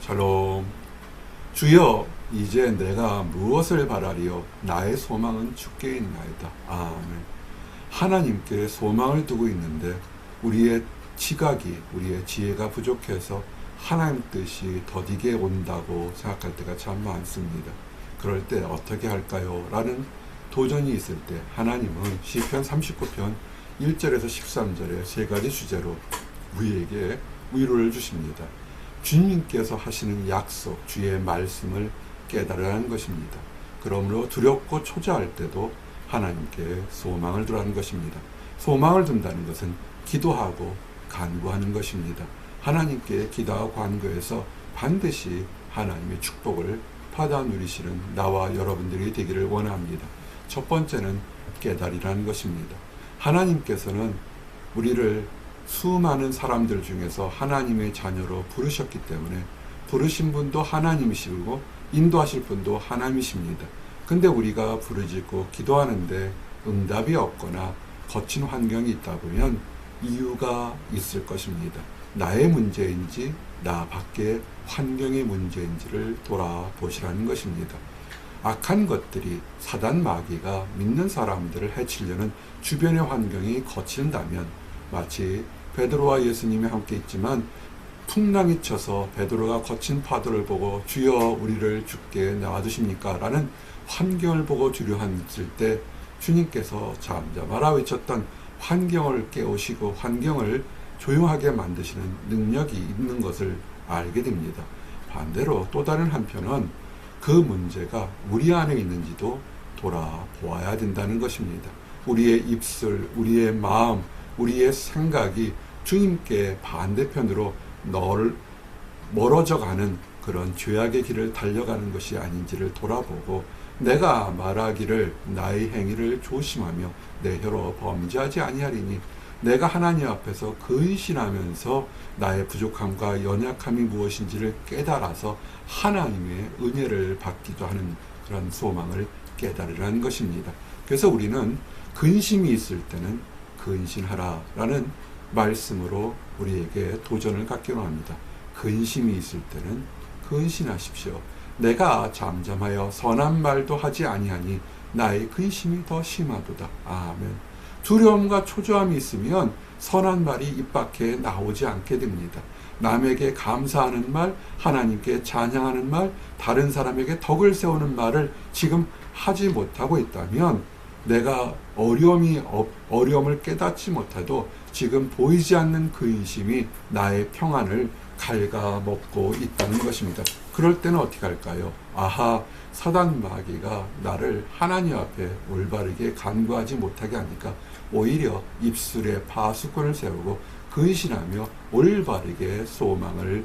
샬롬. 주여, 이제 내가 무엇을 바라리요? 나의 소망은 주께 있나이다. 아멘. 하나님께 소망을 두고 있는데 우리의 지각이, 우리의 지혜가 부족해서 하나님 뜻이 더디게 온다고 생각할 때가 참 많습니다. 그럴 때 어떻게 할까요? 라는 도전이 있을 때 하나님은 시편 39편 1절에서 13절에 세 가지 주제로 우리에게 위로를 주십니다. 주님께서 하시는 약속, 주의 말씀을 깨달으라는 것입니다. 그러므로 두렵고 초조할 때도 하나님께 소망을 두라는 것입니다. 소망을 둔다는 것은 기도하고 간구하는 것입니다. 하나님께 기도하고 간구해서 반드시 하나님의 축복을 받아 누리시는 나와 여러분들이 되기를 원합니다. 첫 번째는 깨달이라는 것입니다. 하나님께서는 우리를 수많은 사람들 중에서 하나님의 자녀로 부르셨기 때문에 부르신 분도 하나님이시고 인도하실 분도 하나님이십니다. 근데 우리가 부르짖고 기도하는데 응답이 없거나 거친 환경이 있다 보면 이유가 있을 것입니다. 나의 문제인지 나 밖의 환경의 문제인지를 돌아보시라는 것입니다. 악한 것들이 사단 마귀가 믿는 사람들을 해치려는 주변의 환경이 거친다면 마치 베드로와 예수님이 함께 있지만 풍랑이 쳐서 베드로가 거친 파도를 보고 주여 우리를 죽게 놔두십니까? 라는 환경을 보고 두려워했을 때 주님께서 잠잠하라 외쳤던 환경을 깨우시고 환경을 조용하게 만드시는 능력이 있는 것을 알게 됩니다. 반대로 또 다른 한편은 그 문제가 우리 안에 있는지도 돌아보아야 된다는 것입니다. 우리의 입술, 우리의 마음, 우리의 생각이 주님께 반대편으로 멀어져 가는 그런 죄악의 길을 달려가는 것이 아닌지를 돌아보고 내가 말하기를 나의 행위를 조심하며 내 혀로 범죄하지 아니하리니 내가 하나님 앞에서 근신하면서 나의 부족함과 연약함이 무엇인지를 깨달아서 하나님의 은혜를 받기도 하는 그런 소망을 깨달으라는 것입니다. 그래서 우리는 근심이 있을 때는 근신하라 라는 말씀으로 우리에게 도전을 갖기로 합니다. 근심이 있을 때는 근신하십시오. 내가 잠잠하여 선한 말도 하지 아니하니 나의 근심이 더 심하도다. 아멘. 두려움과 초조함이 있으면 선한 말이 입 밖에 나오지 않게 됩니다. 남에게 감사하는 말, 하나님께 찬양하는 말, 다른 사람에게 덕을 세우는 말을 지금 하지 못하고 있다면 내가 어려움을 깨닫지 못해도 지금 보이지 않는 근심이 나의 평안을 갉아먹고 있다는 것입니다. 그럴 때는 어떻게 할까요? 아하, 사단 마귀가 나를 하나님 앞에 올바르게 간구하지 못하게 하니까 오히려 입술에 파수꾼을 세우고 근신하며 올바르게 소망을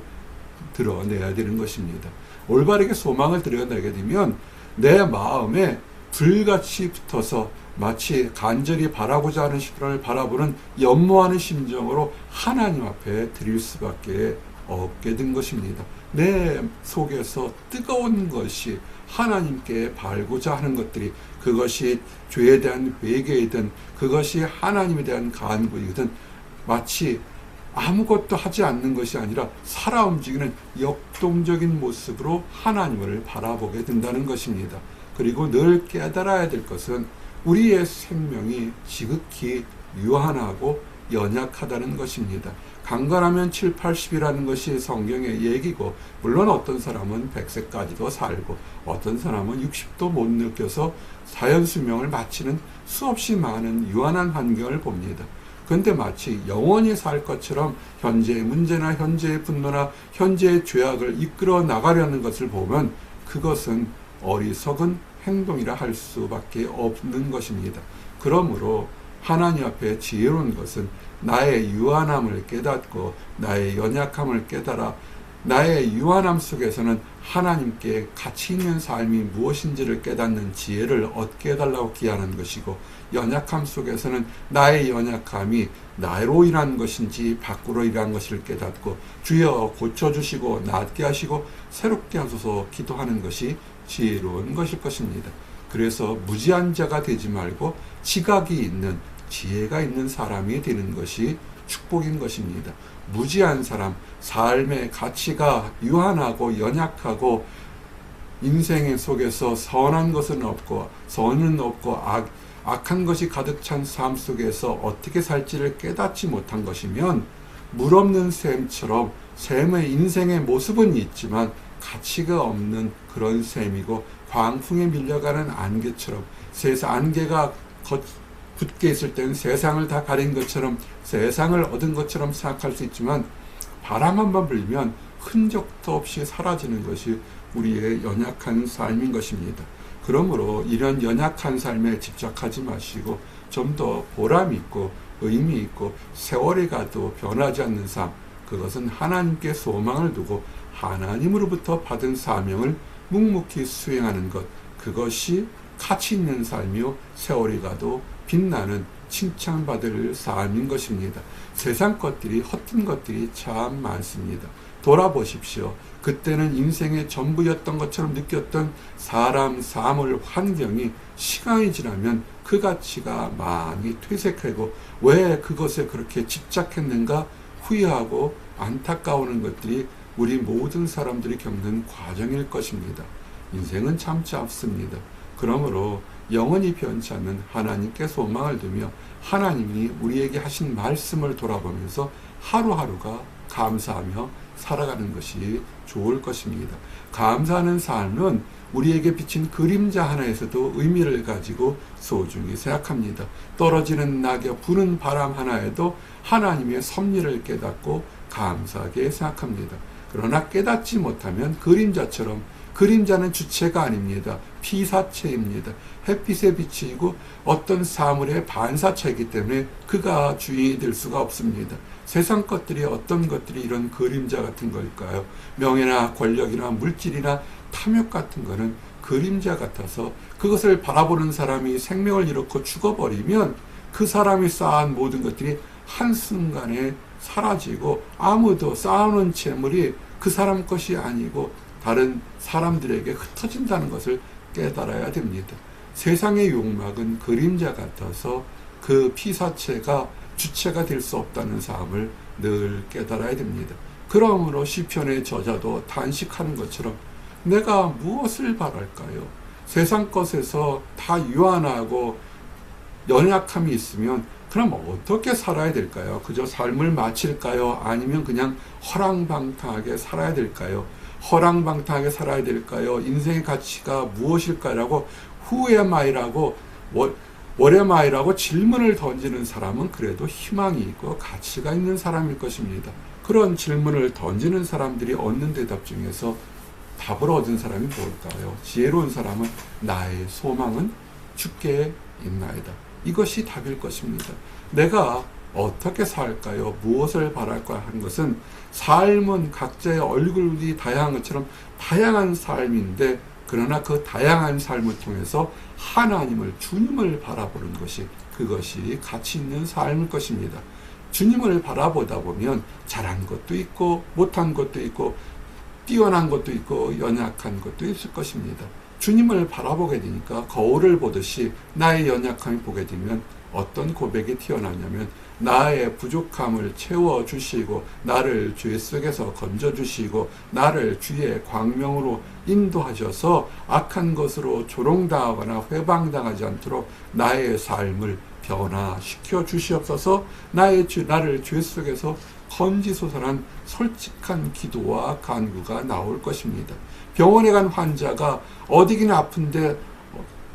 드러내야 되는 것입니다. 올바르게 소망을 드러내게 되면 내 마음에 불같이 붙어서 마치 간절히 바라고자 하는 시간을 바라보는 연모하는 심정으로 하나님 앞에 드릴 수밖에 없게 된 것입니다. 내 속에서 뜨거운 것이 하나님께 바라고자 하는 것들이 그것이 죄에 대한 회개이든 그것이 하나님에 대한 간구이든 마치 아무것도 하지 않는 것이 아니라 살아 움직이는 역동적인 모습으로 하나님을 바라보게 된다는 것입니다. 그리고 늘 깨달아야 될 것은 우리의 생명이 지극히 유한하고 연약하다는 것입니다. 강건하면 7, 80이라는 것이 성경의 얘기고 물론 어떤 사람은 100세까지도 살고 어떤 사람은 60도 못 느껴서 자연수명을 마치는 수없이 많은 유한한 환경을 봅니다. 그런데 마치 영원히 살 것처럼 현재의 문제나 현재의 분노나 현재의 죄악을 이끌어 나가려는 것을 보면 그것은 어리석은 행동이라 할 수밖에 없는 것입니다. 그러므로 하나님 앞에 지혜로운 것은 나의 유한함을 깨닫고 나의 연약함을 깨달아 나의 유한함 속에서는 하나님께 가치 있는 삶이 무엇인지를 깨닫는 지혜를 얻게 해달라고 기하는 것이고 연약함 속에서는 나의 연약함이 나로 인한 것인지 밖으로 인한 것을 깨닫고 주여 고쳐주시고 낫게 하시고 새롭게 하소서 기도하는 것이 지혜로운 것일 것입니다. 그래서 무지한 자가 되지 말고 지각이 있는 지혜가 있는 사람이 되는 것이 축복인 것입니다. 무지한 사람, 삶의 가치가 유한하고 연약하고 인생 속에서 선한 것은 없고 선은 없고 악한 것이 가득 찬 삶 속에서 어떻게 살지를 깨닫지 못한 것이면 물 없는 샘처럼 샘의 인생의 모습은 있지만 가치가 없는 그런 샘이고 광풍에 밀려가는 안개처럼 안개가 굳게 있을 때는 세상을 다 가린 것처럼 세상을 얻은 것처럼 생각할 수 있지만 바람 한번 불면 흔적도 없이 사라지는 것이 우리의 연약한 삶인 것입니다. 그러므로 이런 연약한 삶에 집착하지 마시고 좀 더 보람 있고 의미 있고 세월이 가도 변하지 않는 삶, 그것은 하나님께 소망을 두고 하나님으로부터 받은 사명을 묵묵히 수행하는 것, 그것이 가치 있는 삶이요 세월이 가도 빛나는 칭찬받을 삶인 것입니다. 세상 것들이 헛된 것들이 참 많습니다. 돌아보십시오. 그때는 인생의 전부였던 것처럼 느꼈던 사람, 사물, 환경이 시간이 지나면 그 가치가 많이 퇴색하고 왜 그것에 그렇게 집착했는가 후회하고 안타까워하는 것들이 우리 모든 사람들이 겪는 과정일 것입니다. 인생은 참 짧습니다. 그러므로 영원히 변치 않는 하나님께 소망을 두며 하나님이 우리에게 하신 말씀을 돌아보면서 하루하루가 감사하며 살아가는 것이 좋을 것입니다. 감사하는 삶은 우리에게 비친 그림자 하나에서도 의미를 가지고 소중히 생각합니다. 떨어지는 낙엽, 부는 바람 하나에도 하나님의 섭리를 깨닫고 감사하게 생각합니다. 그러나 깨닫지 못하면 그림자처럼, 그림자는 주체가 아닙니다. 피사체입니다. 햇빛에 비치고 어떤 사물의 반사체이기 때문에 그가 주인이 될 수가 없습니다. 세상 것들이 어떤 것들이 이런 그림자 같은 걸까요? 명예나 권력이나 물질이나 탐욕 같은 거는 그림자 같아서 그것을 바라보는 사람이 생명을 잃고 죽어버리면 그 사람이 쌓은 모든 것들이 한순간에 사라지고 아무도 쌓아놓은 재물이 그 사람 것이 아니고 다른 사람들에게 흩어진다는 것을 깨달아야 됩니다. 세상의 욕망은 그림자 같아서 그 피사체가 주체가 될 수 없다는 사실을 늘 깨달아야 됩니다. 그러므로 시편의 저자도 단식하는 것처럼 내가 무엇을 바랄까요? 세상 것에서 다 유한하고 연약함이 있으면 그럼 어떻게 살아야 될까요? 그저 삶을 마칠까요? 아니면 그냥 허랑방탕하게 살아야 될까요? 허랑방탕하게 살아야 될까요? 인생의 가치가 무엇일까라고 후에마이라고 월에마이라고 질문을 던지는 사람은 그래도 희망이 있고 가치가 있는 사람일 것입니다. 그런 질문을 던지는 사람들이 얻는 대답 중에서 답을 얻은 사람이 뭘까요? 지혜로운 사람은 나의 소망은 주께 있나이다. 이것이 답일 것입니다. 내가 어떻게 살까요? 무엇을 바랄까 하는 것은 삶은 각자의 얼굴이 다양한 것처럼 다양한 삶인데 그러나 그 다양한 삶을 통해서 하나님을, 주님을 바라보는 것이 그것이 가치 있는 삶일 것입니다. 주님을 바라보다 보면 잘한 것도 있고 못한 것도 있고 뛰어난 것도 있고 연약한 것도 있을 것입니다. 주님을 바라보게 되니까 거울을 보듯이 나의 연약함을 보게 되면 어떤 고백이 튀어나오냐면 나의 부족함을 채워주시고 나를 죄 속에서 건져주시고 나를 주의 광명으로 인도하셔서 악한 것으로 조롱당하거나 회방당하지 않도록 나의 삶을 변화시켜 주시옵소서. 나를 죄 속에서 건지소서란 솔직한 기도와 간구가 나올 것입니다. 병원에 간 환자가 어디긴 아픈데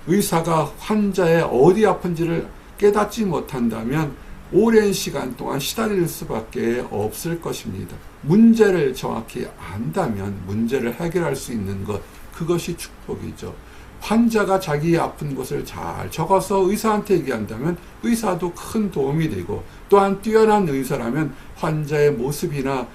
의사가 환자의 어디 아픈지를 깨닫지 못한다면 오랜 시간 동안 시달릴 수밖에 없을 것입니다. 문제를 정확히 안다면 문제를 해결할 수 있는 것, 그것이 축복이죠. 환자가 자기 아픈 곳을 잘 적어서 의사한테 얘기한다면 의사도 큰 도움이 되고 또한 뛰어난 의사라면 환자의 모습이나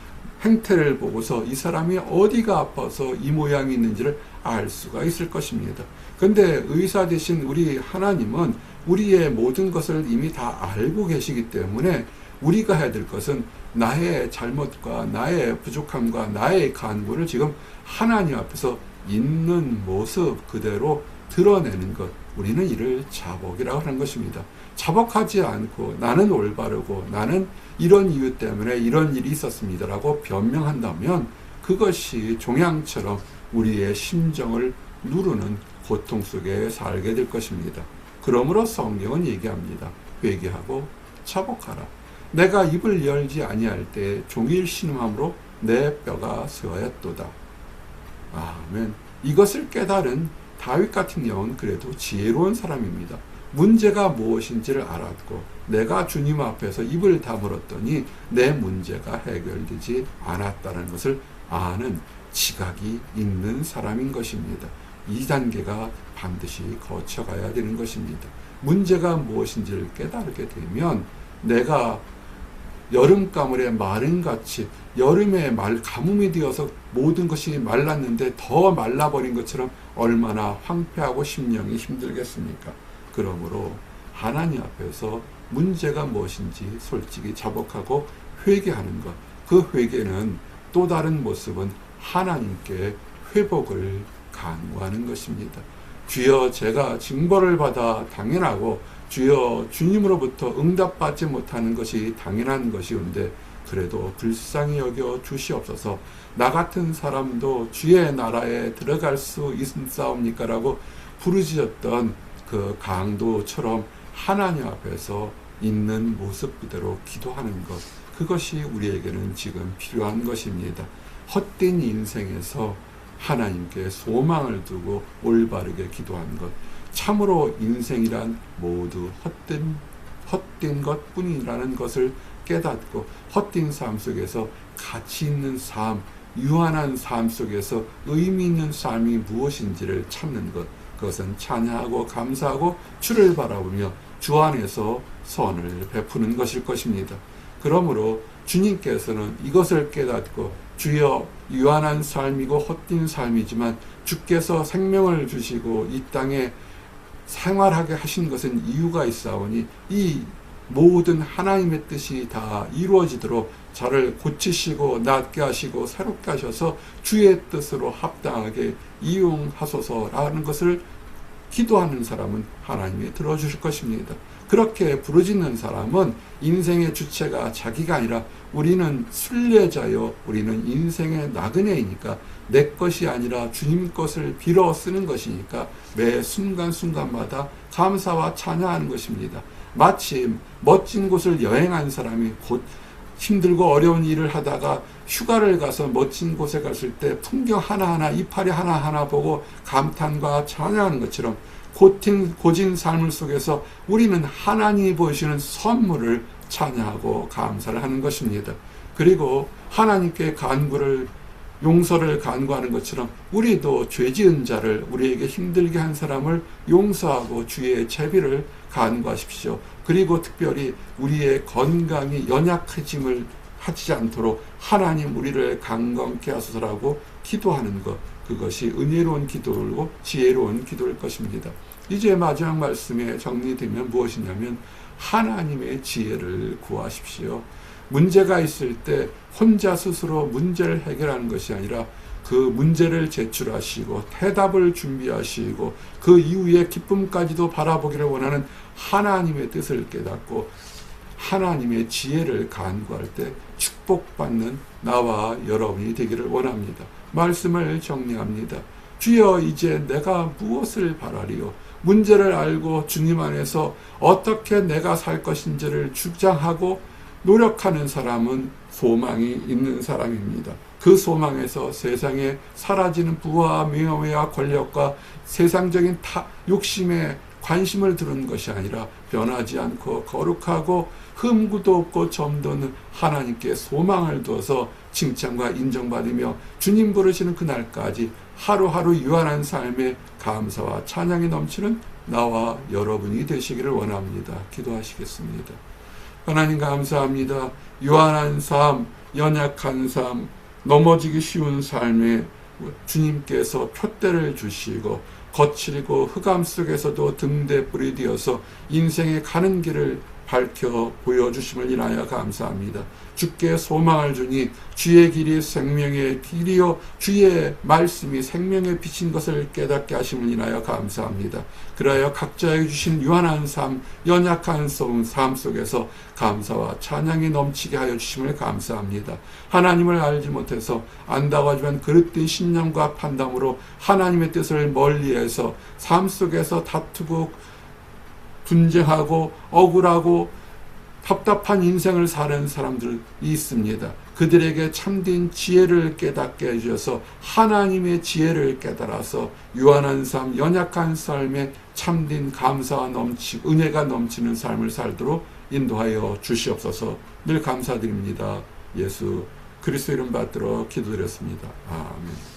행태를 보고서 이 사람이 어디가 아파서 이 모양이 있는지를 알 수가 있을 것입니다. 그런데 의사 대신 우리 하나님은 우리의 모든 것을 이미 다 알고 계시기 때문에 우리가 해야 될 것은 나의 잘못과 나의 부족함과 나의 간구를 지금 하나님 앞에서 있는 모습 그대로 드러내는 것, 우리는 이를 자복이라고 하는 것입니다. 자복하지 않고 나는 올바르고 나는 이런 이유 때문에 이런 일이 있었습니다라고 변명한다면 그것이 종양처럼 우리의 심정을 누르는 고통 속에 살게 될 것입니다. 그러므로 성경은 얘기합니다. 회개하고 자복하라. 내가 입을 열지 아니할 때 종일 신음함으로 내 뼈가 쇠하였도다. 아멘. 이것을 깨달은 다윗 같은 경우는 그래도 지혜로운 사람입니다. 문제가 무엇인지를 알았고 내가 주님 앞에서 입을 다물었더니 내 문제가 해결되지 않았다는 것을 아는 지각이 있는 사람인 것입니다. 이 단계가 반드시 거쳐가야 되는 것입니다. 문제가 무엇인지를 깨달게 되면 내가 여름가물에 마른같이 여름에 가뭄이 되어서 모든 것이 말랐는데 더 말라버린 것처럼 얼마나 황폐하고 심령이 힘들겠습니까? 그러므로 하나님 앞에서 문제가 무엇인지 솔직히 자복하고 회개하는 것, 그 회개는 또 다른 모습은 하나님께 회복을 간구하는 것입니다. 주여, 제가 징벌을 받아 당연하고 주여, 주님으로부터 응답받지 못하는 것이 당연한 것이온데 그래도 불쌍히 여겨 주시옵소서. 나 같은 사람도 주의 나라에 들어갈 수 있사옵니까? 라고 부르짖었던 그 강도처럼 하나님 앞에서 있는 모습 그대로 기도하는 것, 그것이 우리에게는 지금 필요한 것입니다. 헛된 인생에서 하나님께 소망을 두고 올바르게 기도하는 것, 참으로 인생이란 모두 헛된 것뿐이라는 것을 깨닫고 헛된 삶 속에서 가치 있는 삶, 유한한 삶 속에서 의미 있는 삶이 무엇인지를 찾는 것, 그것은 찬양하고 감사하고 주를 바라보며 주 안에서 선을 베푸는 것일 것입니다. 그러므로 주님께서는 이것을 깨닫고 주여, 유한한 삶이고 헛된 삶이지만 주께서 생명을 주시고 이 땅에 생활하게 하신 것은 이유가 있사오니 이 모든 하나님의 뜻이 다 이루어지도록 저를 고치시고 낫게 하시고 새롭게 하셔서 주의 뜻으로 합당하게 이용하소서라는 것을 기도하는 사람은 하나님이 들어주실 것입니다. 그렇게 부르짖는 사람은 인생의 주체가 자기가 아니라 우리는 순례자요, 우리는 인생의 나그네이니까 내 것이 아니라 주님 것을 빌어 쓰는 것이니까 매 순간순간마다 감사와 찬양하는 것입니다. 마치 멋진 곳을 여행한 사람이 곧 힘들고 어려운 일을 하다가 휴가를 가서 멋진 곳에 갔을 때 풍경 하나하나, 이파리 하나하나 보고 감탄과 찬양하는 것처럼 고진 삶을 속에서 우리는 하나님이 보여주시는 선물을 찬양하고 감사를 하는 것입니다. 그리고 하나님께 용서를 간구하는 것처럼 우리도 죄 지은 자를, 우리에게 힘들게 한 사람을 용서하고 주의 제비를 간구하십시오. 그리고 특별히 우리의 건강이 연약해짐을 하지 않도록 하나님 우리를 강건케 하소서라고 기도하는 것, 그것이 은혜로운 기도이고 지혜로운 기도일 것입니다. 이제 마지막 말씀에 정리되면 무엇이냐면 하나님의 지혜를 구하십시오. 문제가 있을 때 혼자 스스로 문제를 해결하는 것이 아니라 그 문제를 제출하시고 대답을 준비하시고 그 이후에 기쁨까지도 바라보기를 원하는 하나님의 뜻을 깨닫고 하나님의 지혜를 간구할 때 축복받는 나와 여러분이 되기를 원합니다. 말씀을 정리합니다. 주여, 이제 내가 무엇을 바라리요? 문제를 알고 주님 안에서 어떻게 내가 살 것인지를 주장하고 노력하는 사람은 소망이 있는 사람입니다. 그 소망에서 세상에 사라지는 부와 명예와 권력과 세상적인 욕심에 관심을 두는 것이 아니라 변하지 않고 거룩하고 흠구도 없고 점도 없는 하나님께 소망을 두어서 칭찬과 인정받으며 주님 부르시는 그날까지 하루하루 유한한 삶에 감사와 찬양이 넘치는 나와 여러분이 되시기를 원합니다. 기도하시겠습니다. 하나님 감사합니다. 유한한 삶, 연약한 삶, 넘어지기 쉬운 삶에 주님께서 표대를 주시고 거칠고 흑암 속에서도 등대불이 되어서 인생의 가는 길을 밝혀 보여주심을 인하여 감사합니다. 주께 소망을 주니 주의 길이 생명의 길이요 주의 말씀이 생명의 빛인 것을 깨닫게 하심을 인하여 감사합니다. 그러하여 각자에게 주신 유한한 삶, 연약한 삶 속에서 감사와 찬양이 넘치게 하여 주심을 감사합니다. 하나님을 알지 못해서 안다고 하지만 그릇된 신념과 판단으로 하나님의 뜻을 멀리해서 삶 속에서 다투고 분쟁하고 억울하고 답답한 인생을 사는 사람들이 있습니다. 그들에게 참된 지혜를 깨닫게 해주셔서 하나님의 지혜를 깨달아서 유한한 삶, 연약한 삶에 참된 감사와 은혜가 넘치는 삶을 살도록 인도하여 주시옵소서. 늘 감사드립니다. 예수 그리스도 이름 받들어 기도드렸습니다. 아멘.